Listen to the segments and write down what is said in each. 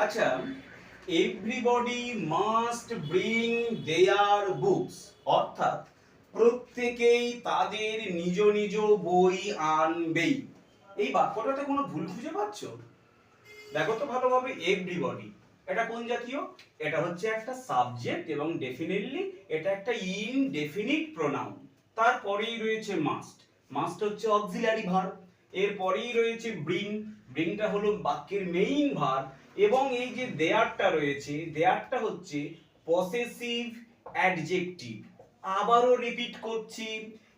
আচ্ছা, everybody must bring their books, অর্থাৎ প্রত্যেকেই তাদের নিজ নিজ বই আনবেই। এই বাক্যটাতে কোনো ভুল খুঁজে পাচ্ছ? দেখো তো ভালোভাবে, এভরিবডি এটা কোন জাতীয়? এটা হচ্ছে একটা সাবজেক্ট এবং ডেফিনেটলি এটা একটা ইনডেফিনিট প্রোনাউন। তারপরেই রয়েছে মাস্ট, মাস্ট হচ্ছে অক্সিলারি ভার্ব। এরপরেই রয়েছে ব্রিং, ব্রিংটা হলো বাক্যের মেইন ভার্ব। এবং এই যে দেয়ারটা রয়েছে, দেয়ারটা হচ্ছে পসেসিভ অ্যাডজেক্টিভ। আবারও রিপিট করছি,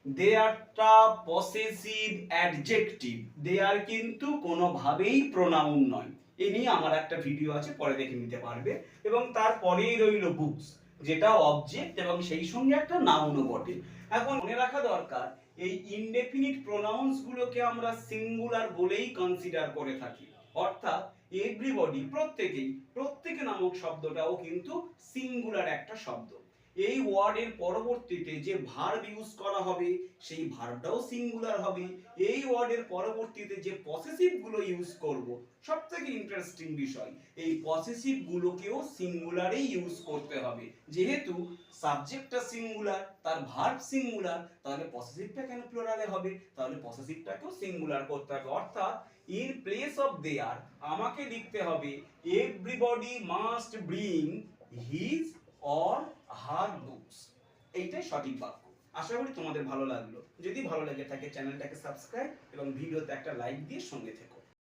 দেয়ারটা পসেসিভ অ্যাডজেক্টিভ। দেয়ার কিন্তু কোনোভাবেই প্রোনাউন নয়। এ নিয়ে আমার একটা ভিডিও আছে, পরে দেখে নিতে পারবে। এবং তারপরেই রইল বুকস, যেটা অবজেক্ট এবং সেই সঙ্গে একটা নাউনও বটে। এখন মনে রাখা দরকার, এই ইনডেফিনিট প্রোনাউন্স গুলোকে আমরা সিঙ্গুলার বলেই কনসিডার করে থাকি। অর্থাৎ এভরিবডি, প্রত্যেকেই, প্রত্যেকে নামক শব্দটাও কিন্তু সিঙ্গুলার একটা শব্দ। এই ওয়ার্ডের পরবর্তীতে যে ভার্ব ইউজ করা হবে সেই ভার্বটাও সিঙ্গুলার হবে। এই ওয়ার্ডের পরবর্তীতে যে পসেসিভ গুলো ইউজ করব, সবথেকে ইন্টারেস্টিং বিষয়, এই পসেসিভ গুলোকেও সিঙ্গুলারেই ইউজ করতে হবে। যেহেতু সাবজেক্টটা সিঙ্গুলার, তার ভার্ব সিঙ্গুলার, তাহলে পসেসিভটা কেন প্লুরালে হবে? তাহলে পসেসিভটাকেও সিঙ্গুলার করতে হবে। অর্থাৎ ইন প্লেস অফ দেয়ার আমাকে লিখতে হবে everybody must bring his or her books. এইটাই সঠিক বাক্য। আশা করি তোমাদের ভালো লাগলো। যদি ভালো লেগে থাকে চ্যানেলটাকে সাবস্ক্রাইব এবং ভিডিওতে একটা লাইক দিয়ে সঙ্গে থেকো।